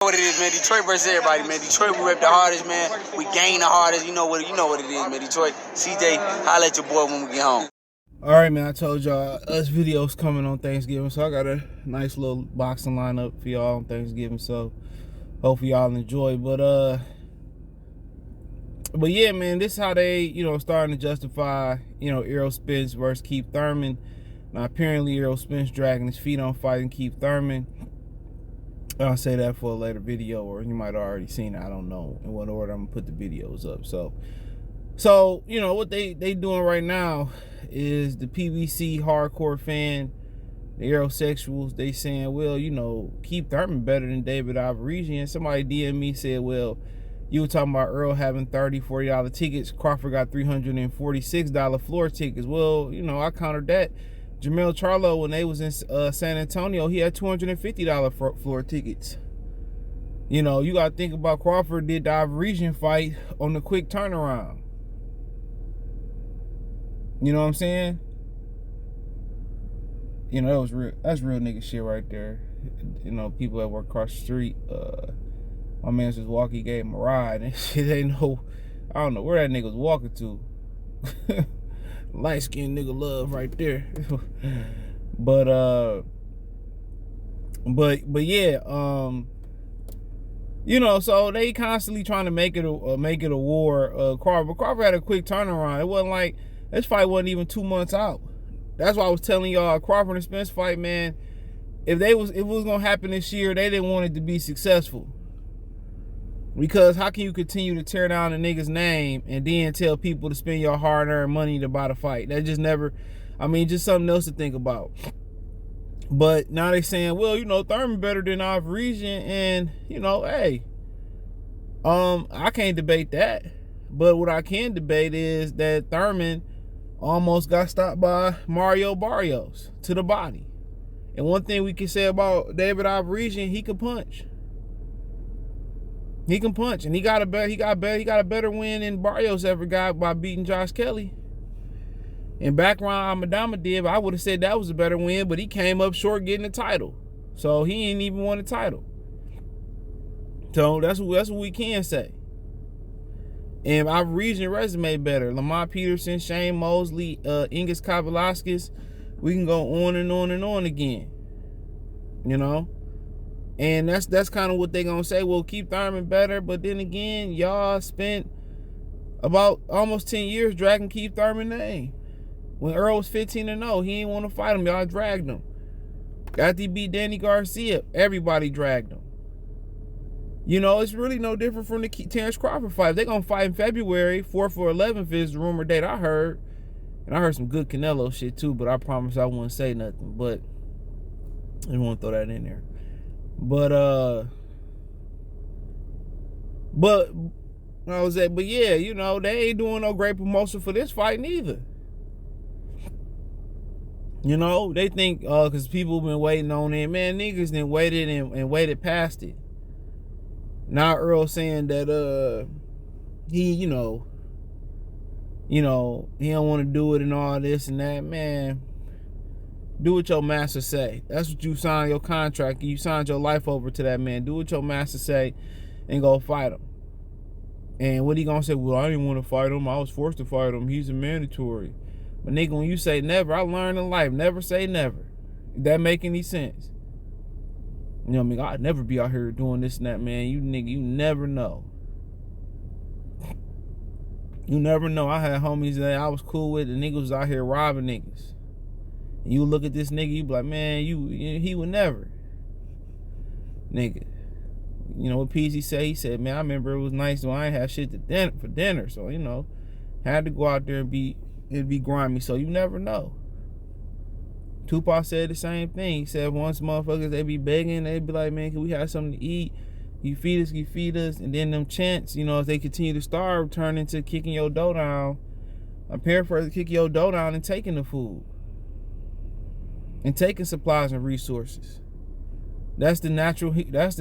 What it is, man. Detroit versus everybody, man. Detroit, we rep the hardest, man. We gain the hardest. You know what it is, man. Detroit, CJ, holla at your boy when we get home. All right, man. I told y'all us videos coming on Thanksgiving, so I got a nice little boxing lineup for y'all on Thanksgiving. So hopefully y'all enjoy. But yeah, man. This is how they, starting to justify, Errol Spence versus Keith Thurman. Now apparently Errol Spence dragging his feet on fighting Keith Thurman. I'll say that for a later video, or you might have already seen it. I don't know in what order I'm gonna put the videos up. So what they doing right now is the PBC hardcore fan, the ErrolSexuals, they saying, well, Keith Thurman better than David Ivorisian. And somebody DM me said, well, you were talking about Errol having $30, $40 tickets. Crawford got $346 floor tickets. Well, I countered that. Jamel Charlo, when they was in San Antonio, he had $250 floor tickets. You got to think about Crawford did the Ivorisian fight on the quick turnaround. You know what I'm saying? That's real nigga shit right there. People that work across the street, my man just walking, he gave him a ride, and shit I don't know where that nigga was walking to. Light-skinned nigga love right there. but yeah, so they constantly trying to make it a war. Crawford had a quick turnaround. It wasn't like this fight wasn't even 2 months out. That's why I was telling y'all, Crawford and Spence fight, man, if it was gonna happen this year, they didn't want it to be successful. Because how can you continue to tear down a nigga's name and then tell people to spend your hard-earned money to buy the fight? That just never, just something else to think about. But now they saying, well, Thurman better than Ivorisian, and, hey, I can't debate that. But what I can debate is that Thurman almost got stopped by Mario Barrios to the body. And one thing we can say about David Ivorisian, he can punch. He can punch, and he got a better win than Barrios ever got by beating Josh Kelly. In background, Amadama did, I would have said that was a better win, but he came up short getting the title. So he ain't even won the title. So that's what we can say. And Ivorisian resume better. Lamont Peterson, Shane Mosley, Ingus Kavalaskis. We can go on and on and on again. And that's kind of what they gonna say. Well, Keith Thurman better, but then again, y'all spent about almost 10 years dragging Keith Thurman's name. When Errol was 15-0, he didn't want to fight him. Y'all dragged him. After he beat Danny Garcia, everybody dragged him. It's really no different from the Terrence Crawford fight. They're gonna fight in February, 4th or 11th is the rumor date I heard. And I heard some good Canelo shit too, but I promise I wouldn't say nothing. But I didn't want to throw that in there. But yeah, they ain't doing no great promotion for this fight neither. They think because people been waiting on it, man, niggas then waited and waited past it. Now Errol saying that he don't want to do it and all this and that, man. Do what your master say. That's what you signed your contract. You signed your life over to that man. Do what your master say and go fight him. And what he gonna say? Well, I didn't want to fight him. I was forced to fight him. He's a mandatory. But nigga, when you say never, I learned in life, never say never. If that make any sense? I'd never be out here doing this and that, man. You nigga, you never know. You never know. I had homies that I was cool with. The niggas was out here robbing niggas. You look at this nigga, you be like, man, he would never. Nigga. What PZ say? He said, man, I remember it was nice when I ain't have shit for dinner. So, had to go out there and be grimy. So you never know. Tupac said the same thing. He said once motherfuckers, they be begging, they be like, man, can we have something to eat? You feed us. And then them chants, if they continue to starve, turn into kicking your dough down. I'm paraphrasing, kicking your dough down and taking the food. And taking supplies and resources. That's the natural. That's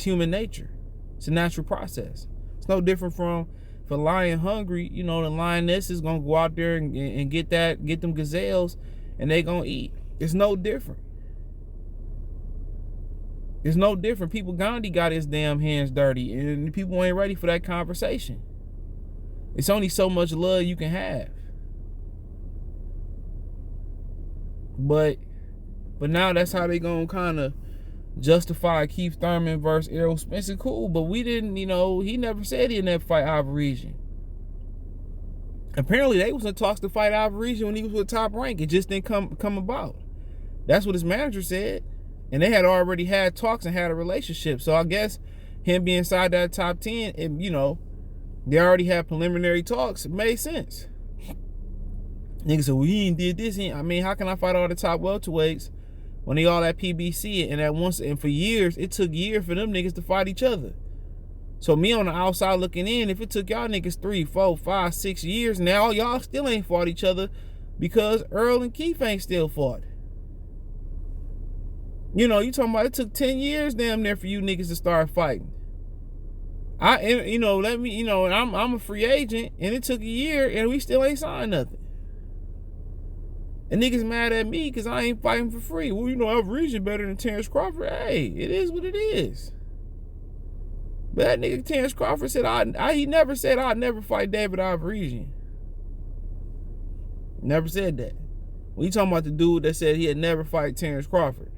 human nature. It's a natural process. It's no different from if a lion hungry. The lioness is gonna go out there and get them gazelles, and they gonna eat. It's no different. It's no different. People, Gandhi got his damn hands dirty, and people ain't ready for that conversation. It's only so much love you can have. But now that's how they gonna kind of justify Keith Thurman versus Errol Spence. Cool, but we didn't, he never said he never fight Ivory. Apparently they was in talks to fight Ivory when he was with Top Rank. It just didn't come about. That's what his manager said. And they had already had talks and had a relationship. So I guess him being inside that top 10, they already had preliminary talks. It made sense. Niggas said, well, he ain't did this. How can I fight all the top welterweights when they all at PBC and at once, and for years, it took years for them niggas to fight each other. So me on the outside looking in, if it took y'all niggas 3, 4, 5, 6 years, now y'all still ain't fought each other because Errol and Keith ain't still fought. You talking about it took 10 years damn near for you niggas to start fighting. I'm a free agent and it took a year and we still ain't signed nothing. And niggas mad at me because I ain't fighting for free. Well, Ivory better than Terrence Crawford. Hey, it is what it is. But that nigga Terrence Crawford said he never said I'd never fight David Ivory. Never said that. When you talking about the dude that said he'd never fight Terrence Crawford.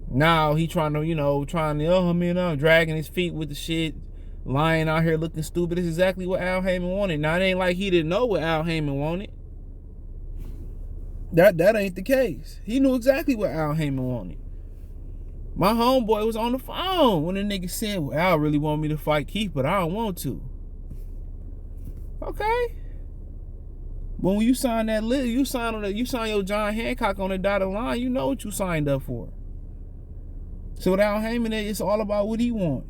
Now he trying to, I'm dragging his feet with the shit, lying out here looking stupid. It's exactly what Al Heyman wanted. Now it ain't like he didn't know what Al Heyman wanted. That ain't the case. He knew exactly what Al Heyman wanted. My homeboy was on the phone when the nigga said, well, Al really want me to fight Keith, but I don't want to. Okay. But when you sign that list, you sign your John Hancock on the dotted line, you know what you signed up for. So with Al Heyman, it's all about what he want.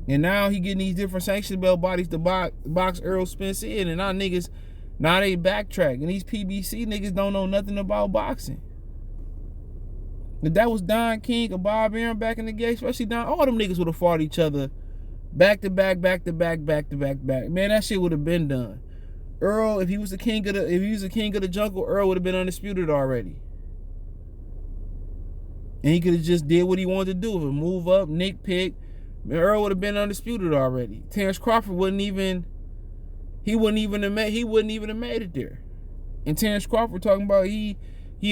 And now he getting these different sanction belt bodies to box Errol Spence in, and now they backtrack. And these PBC niggas don't know nothing about boxing. If that was Don King or Bob Arum back in the game, especially Don, all them niggas would have fought each other back to back. Man, that shit would have been done. Errol, if he was the king of the jungle, Errol would have been undisputed already. And he could have just did what he wanted to do. Move up, nick pick. Errol would have been undisputed already. Terrence Crawford wouldn't even have made it there. And Terrence Crawford talking about he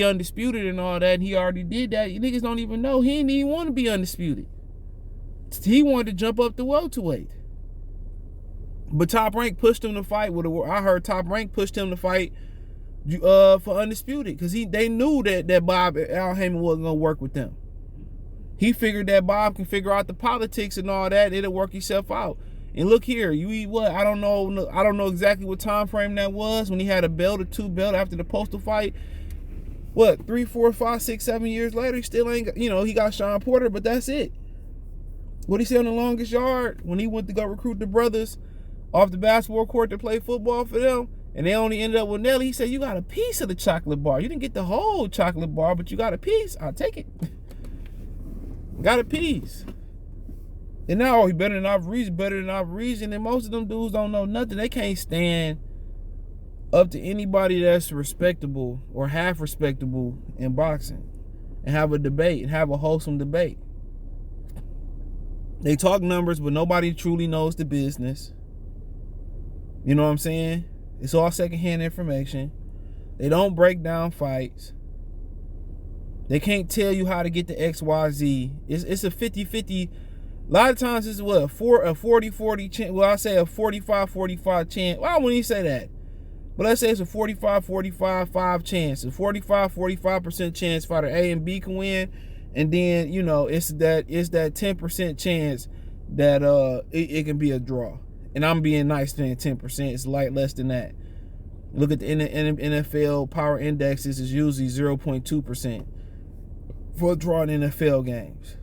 undisputed and all that, and he already did that. You niggas don't even know. He didn't even want to be undisputed. He wanted to jump up to welterweight. But Top Rank pushed him to fight. I heard Top Rank pushed him to fight for undisputed because they knew that Bob Al Heyman wasn't gonna work with them. He figured that Bob can figure out the politics and all that. It'll work itself out. And look here, you eat what? I don't know exactly what time frame that was when he had a belt or 2 belt after the Postal fight. What, 3, 4, 5, 6, 7 years later, he still ain't. He got Sean Porter, but that's it. What he said on the Longest Yard when he went to go recruit the brothers off the basketball court to play football for them. And they only ended up with Nelly. He said, you got a piece of the chocolate bar. You didn't get the whole chocolate bar, but you got a piece. I'll take it. Got a piece. And now he better than Ivory, and most of them dudes don't know nothing. They can't stand up to anybody that's respectable or half respectable in boxing and have a debate and have a wholesome debate. They talk numbers, but nobody truly knows the business. You know what I'm saying? It's all secondhand information. They don't break down fights. They can't tell you how to get to XYZ. It's a 50-50. A lot of times it's what? A 40-40 chance. Well, I say a 45-45 chance. Well, I wouldn't even say that. But let's say it's a 45-45 chance. A 45% chance fighter A and B can win. And then, it's that 10% chance that it can be a draw. And I'm being nice saying 10%. It's less than that. Look at the NFL power indexes is usually 0.2% for a draw in NFL games.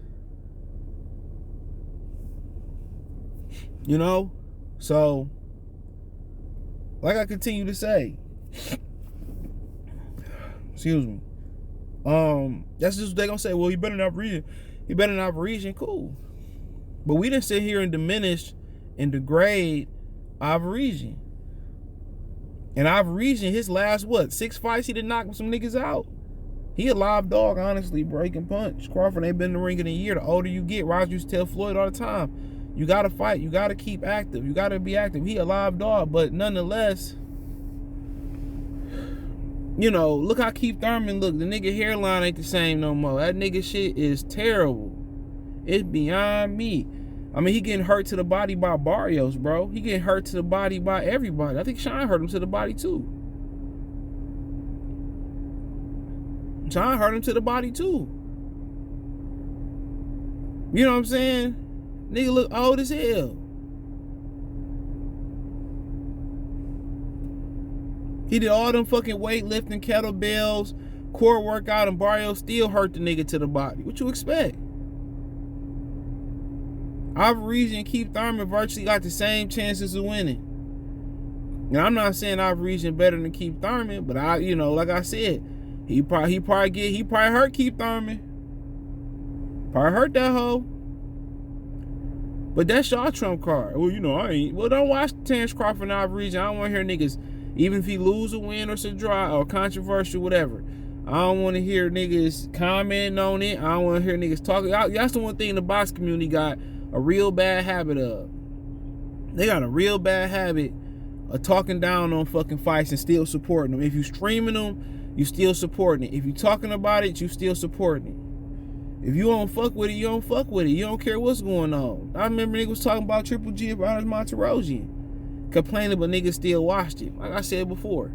So like I continue to say, excuse me, that's just what they're gonna say. Well, he better not region, cool. But we didn't sit here and diminish and degrade Ivory. And Ivory, his last 6 fights, he did knock some niggas out. He a live dog, honestly, bro. He can punch. Crawford ain't been in the ring in a year. The older you get, Roger used to tell Floyd all the time, you got to fight. You got to keep active. You got to be active. He a live dog, but nonetheless, you know, look how Keith Thurman look. The nigga hairline ain't the same no more. That nigga shit is terrible. It's beyond me. I mean, he getting hurt to the body by Barrios, bro. He getting hurt to the body by everybody. I think Sean hurt him to the body too. Sean hurt him to the body too. You know what I'm saying? Nigga look old as hell. He did all them fucking weightlifting, kettlebells, core workout, and Barrios still hurt the nigga to the body. What you expect? Ivory and Keith Thurman virtually got the same chances of winning. Now, I'm not saying Ivory better than Keith Thurman, but you know, like I said, he probably hurt Keith Thurman. Probably hurt that hoe. But that's y'all trump card. Well, you know, I ain't. Well, don't watch Terrence Crawford and Ivory. I don't want to hear niggas, even if he lose a win or it's a draw or controversial, whatever. I don't want to hear niggas commenting on it. I don't want to hear niggas talking. That's the one thing the box community got a real bad habit of. They got a real bad habit of talking down on fucking fights and still supporting them. If you streaming them, you still supporting it. If you talking about it, you still supporting it. If you don't fuck with it, you don't fuck with it. You don't care what's going on. I remember niggas was talking about Triple G about his Monterosian, complaining, but niggas still watched it. Like I said before,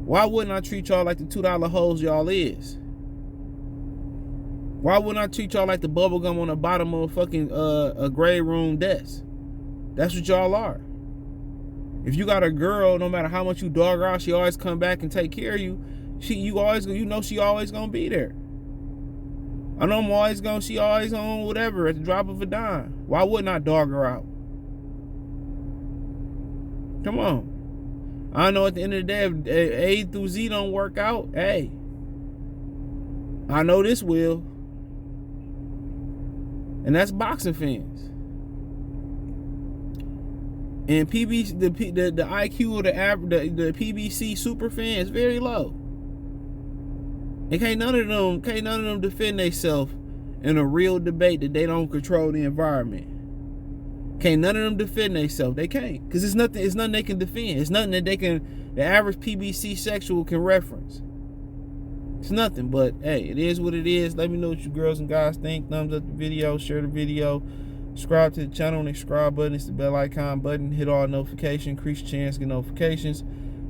why wouldn't I treat y'all like the $2 hoes y'all is? Why wouldn't I treat y'all like the bubble gum on the bottom of a fucking a gray room desk? That's what y'all are. If you got a girl, no matter how much you dog her out, she always come back and take care of you. You know she always gonna be there. I know she always on whatever at the drop of a dime. Why wouldn't I dog her out? Come on. I know at the end of the day, if A through Z don't work out, hey, I know this will. And that's boxing fans. And PBC, the IQ of the PBC super fan is very low. And can't none of them defend themselves in a real debate that they don't control the environment. Can't none of them defend themselves. They can't. Because it's nothing they can defend. It's nothing that the average PBC sexual can reference. It's nothing, but hey, it is what it is. Let me know what you girls and guys think. Thumbs up the video, share the video, subscribe to the channel, and the subscribe button. It's the bell icon button. Hit all notifications, increase your chance to get notifications.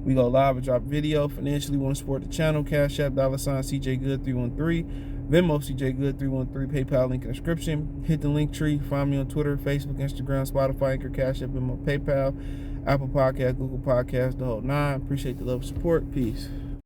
We go live and drop video. Financially want to support the channel, Cash App, $CJGood313, Venmo CJGood313, PayPal link in the description. Hit the link tree. Find me on Twitter, Facebook, Instagram, Spotify, Anchor, Cash App, Venmo, PayPal, Apple Podcast, Google Podcast, the whole nine. Appreciate the love and support. Peace.